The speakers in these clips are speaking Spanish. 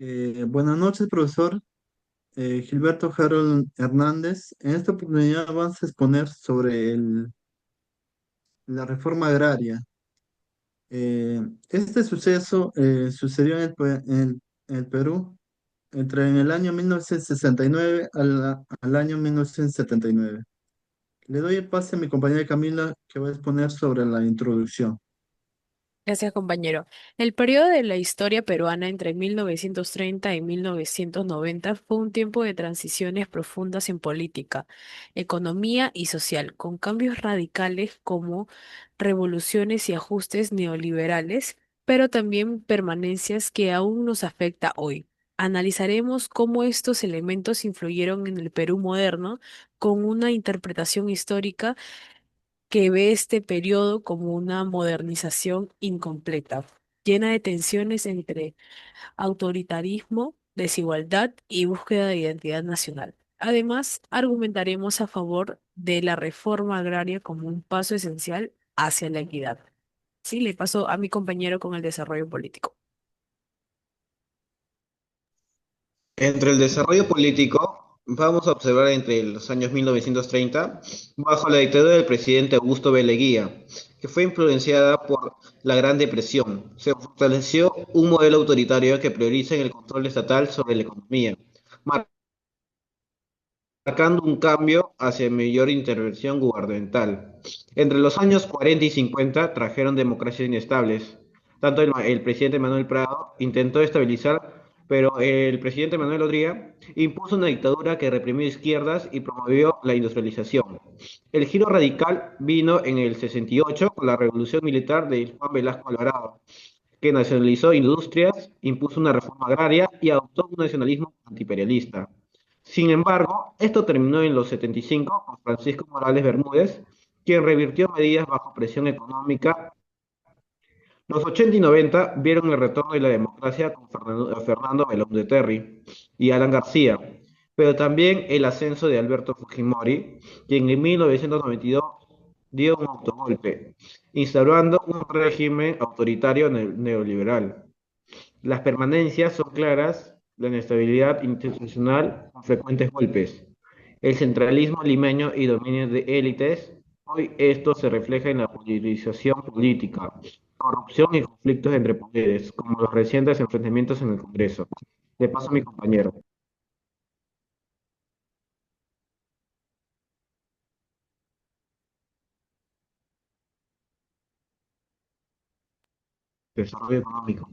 Buenas noches, profesor Gilberto Harold Hernández. En esta oportunidad vamos a exponer sobre la reforma agraria. Este suceso sucedió en el Perú en el año 1969 al año 1979. Le doy el pase a mi compañera Camila, que va a exponer sobre la introducción. Gracias, compañero. El periodo de la historia peruana entre 1930 y 1990 fue un tiempo de transiciones profundas en política, economía y social, con cambios radicales como revoluciones y ajustes neoliberales, pero también permanencias que aún nos afecta hoy. Analizaremos cómo estos elementos influyeron en el Perú moderno con una interpretación histórica que ve este periodo como una modernización incompleta, llena de tensiones entre autoritarismo, desigualdad y búsqueda de identidad nacional. Además, argumentaremos a favor de la reforma agraria como un paso esencial hacia la equidad. Sí, le paso a mi compañero con el desarrollo político. Entre el desarrollo político, vamos a observar entre los años 1930, bajo la dictadura del presidente Augusto B. Leguía, que fue influenciada por la Gran Depresión, se fortaleció un modelo autoritario que prioriza el control estatal sobre la economía, marcando un cambio hacia mayor intervención gubernamental. Entre los años 40 y 50 trajeron democracias inestables. Tanto el presidente Manuel Prado intentó estabilizar, pero el presidente Manuel Odría impuso una dictadura que reprimió izquierdas y promovió la industrialización. El giro radical vino en el 68 con la revolución militar de Juan Velasco Alvarado, que nacionalizó industrias, impuso una reforma agraria y adoptó un nacionalismo antiimperialista. Sin embargo, esto terminó en los 75 con Francisco Morales Bermúdez, quien revirtió medidas bajo presión económica. Los 80 y 90 vieron el retorno de la democracia con Fernando Belón de Terry y Alan García, pero también el ascenso de Alberto Fujimori, quien en 1992 dio un autogolpe, instaurando un régimen autoritario neoliberal. Las permanencias son claras, la inestabilidad institucional con frecuentes golpes, el centralismo limeño y dominio de élites. Hoy esto se refleja en la politización política, corrupción y conflictos entre poderes, como los recientes enfrentamientos en el Congreso. Le paso a mi compañero. Desarrollo económico.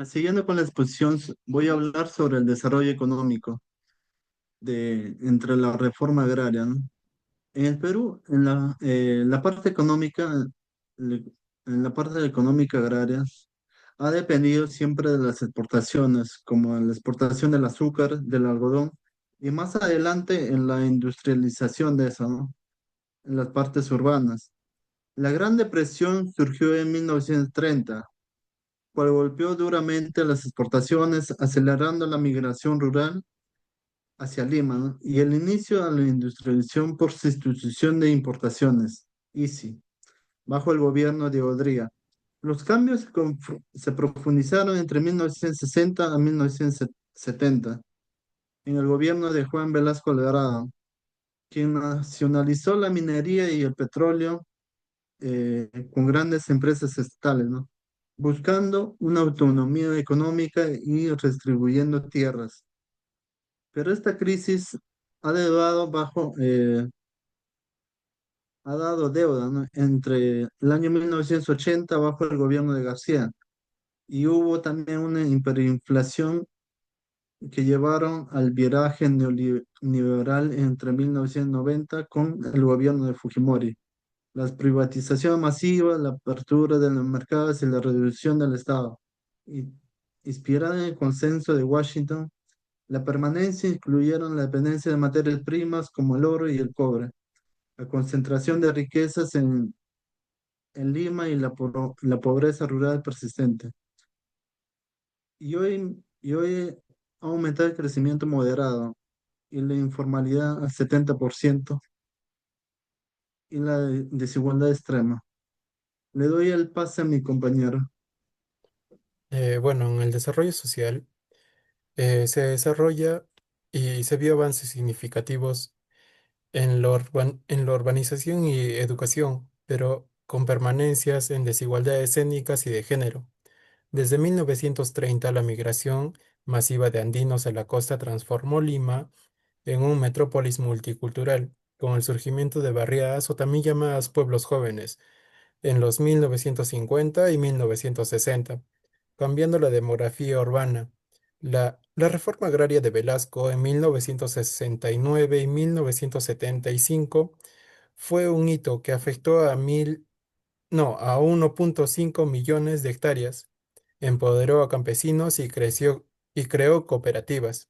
Siguiendo con la exposición, voy a hablar sobre el desarrollo económico entre la reforma agraria, ¿no? En el Perú, la parte económica, le- en la parte económica agraria, ha dependido siempre de las exportaciones, como la exportación del azúcar, del algodón, y más adelante en la industrialización de eso, ¿no? En las partes urbanas. La Gran Depresión surgió en 1930, cual golpeó duramente las exportaciones, acelerando la migración rural hacia Lima, ¿no? Y el inicio de la industrialización por sustitución de importaciones, ISI, bajo el gobierno de Odría. Los cambios se profundizaron entre 1960 a 1970 en el gobierno de Juan Velasco Alvarado, quien nacionalizó la minería y el petróleo con grandes empresas estatales, ¿no? Buscando una autonomía económica y redistribuyendo tierras. Pero esta crisis ha dado ha dado deuda, ¿no? Entre el año 1980 bajo el gobierno de García y hubo también una hiperinflación que llevaron al viraje neoliberal entre 1990 con el gobierno de Fujimori. Las privatizaciones masivas, la apertura de los mercados y la reducción del Estado. Y, inspirada en el consenso de Washington, la permanencia incluyeron la dependencia de materias primas como el oro y el cobre, la concentración de riquezas en Lima y la pobreza rural persistente. Y hoy ha aumentado el crecimiento moderado y la informalidad al 70% y la desigualdad extrema. Le doy el pase a mi compañero. Bueno, en el desarrollo social se desarrolla y se vio avances significativos en la urbanización y educación, pero con permanencias en desigualdades étnicas y de género. Desde 1930, la migración masiva de andinos a la costa transformó Lima en un metrópolis multicultural, con el surgimiento de barriadas o también llamadas pueblos jóvenes en los 1950 y 1960, cambiando la demografía urbana. La reforma agraria de Velasco en 1969 y 1975 fue un hito que afectó a 1,5 millones de hectáreas, empoderó a campesinos y creó cooperativas.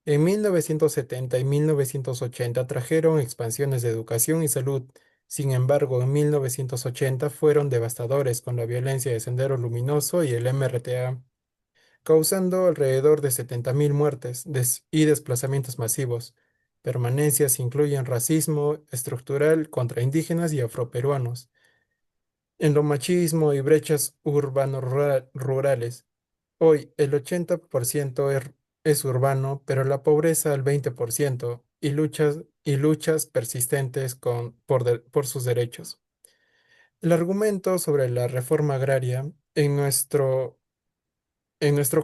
En 1970 y 1980 trajeron expansiones de educación y salud. Sin embargo, en 1980 fueron devastadores con la violencia de Sendero Luminoso y el MRTA, causando alrededor de 70.000 muertes y desplazamientos masivos. Permanencias incluyen racismo estructural contra indígenas y afroperuanos, endomachismo y brechas urbano-rurales. Hoy el 80% es urbano, pero la pobreza al 20% y luchas persistentes por sus derechos. El argumento sobre la reforma agraria en nuestro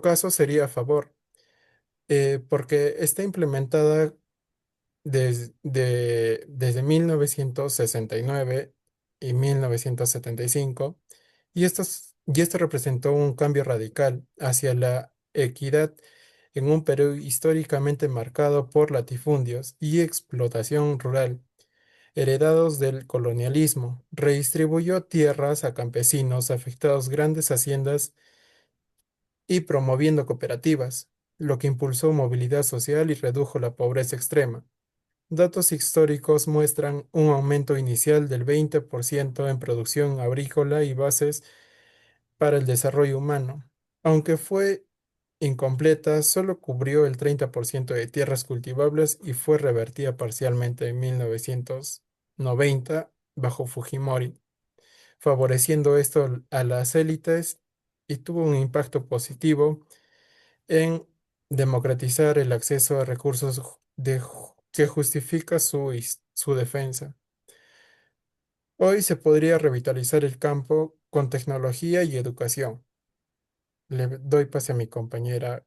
caso sería a favor, porque está implementada desde 1969 y 1975, y esto representó un cambio radical hacia la equidad en un Perú históricamente marcado por latifundios y explotación rural, heredados del colonialismo. Redistribuyó tierras a campesinos, afectados grandes haciendas y promoviendo cooperativas, lo que impulsó movilidad social y redujo la pobreza extrema. Datos históricos muestran un aumento inicial del 20% en producción agrícola y bases para el desarrollo humano. Aunque fue incompleta, solo cubrió el 30% de tierras cultivables y fue revertida parcialmente en 1990 bajo Fujimori, favoreciendo esto a las élites y tuvo un impacto positivo en democratizar el acceso a recursos que justifica su defensa. Hoy se podría revitalizar el campo con tecnología y educación. Le doy pase a mi compañera.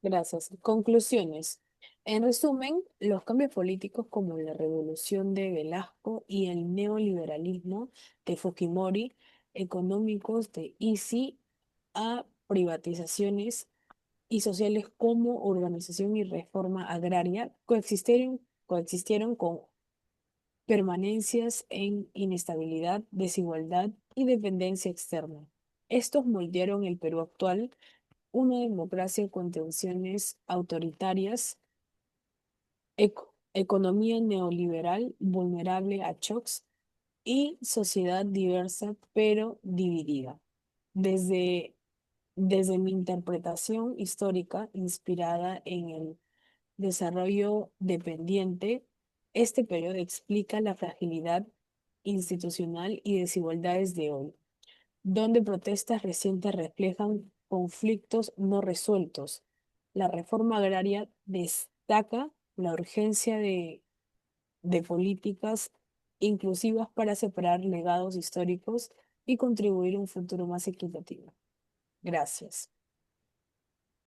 Gracias. Conclusiones. En resumen, los cambios políticos como la revolución de Velasco y el neoliberalismo de Fujimori, económicos de Isi a privatizaciones y sociales como organización y reforma agraria, coexistieron con permanencias en inestabilidad, desigualdad y dependencia externa. Estos moldearon el Perú actual, una democracia con tensiones autoritarias, economía neoliberal vulnerable a shocks y sociedad diversa pero dividida. Desde, desde mi interpretación histórica inspirada en el desarrollo dependiente, este periodo explica la fragilidad institucional y desigualdades de hoy, donde protestas recientes reflejan conflictos no resueltos. La reforma agraria destaca la urgencia de políticas inclusivas para separar legados históricos y contribuir a un futuro más equitativo. Gracias.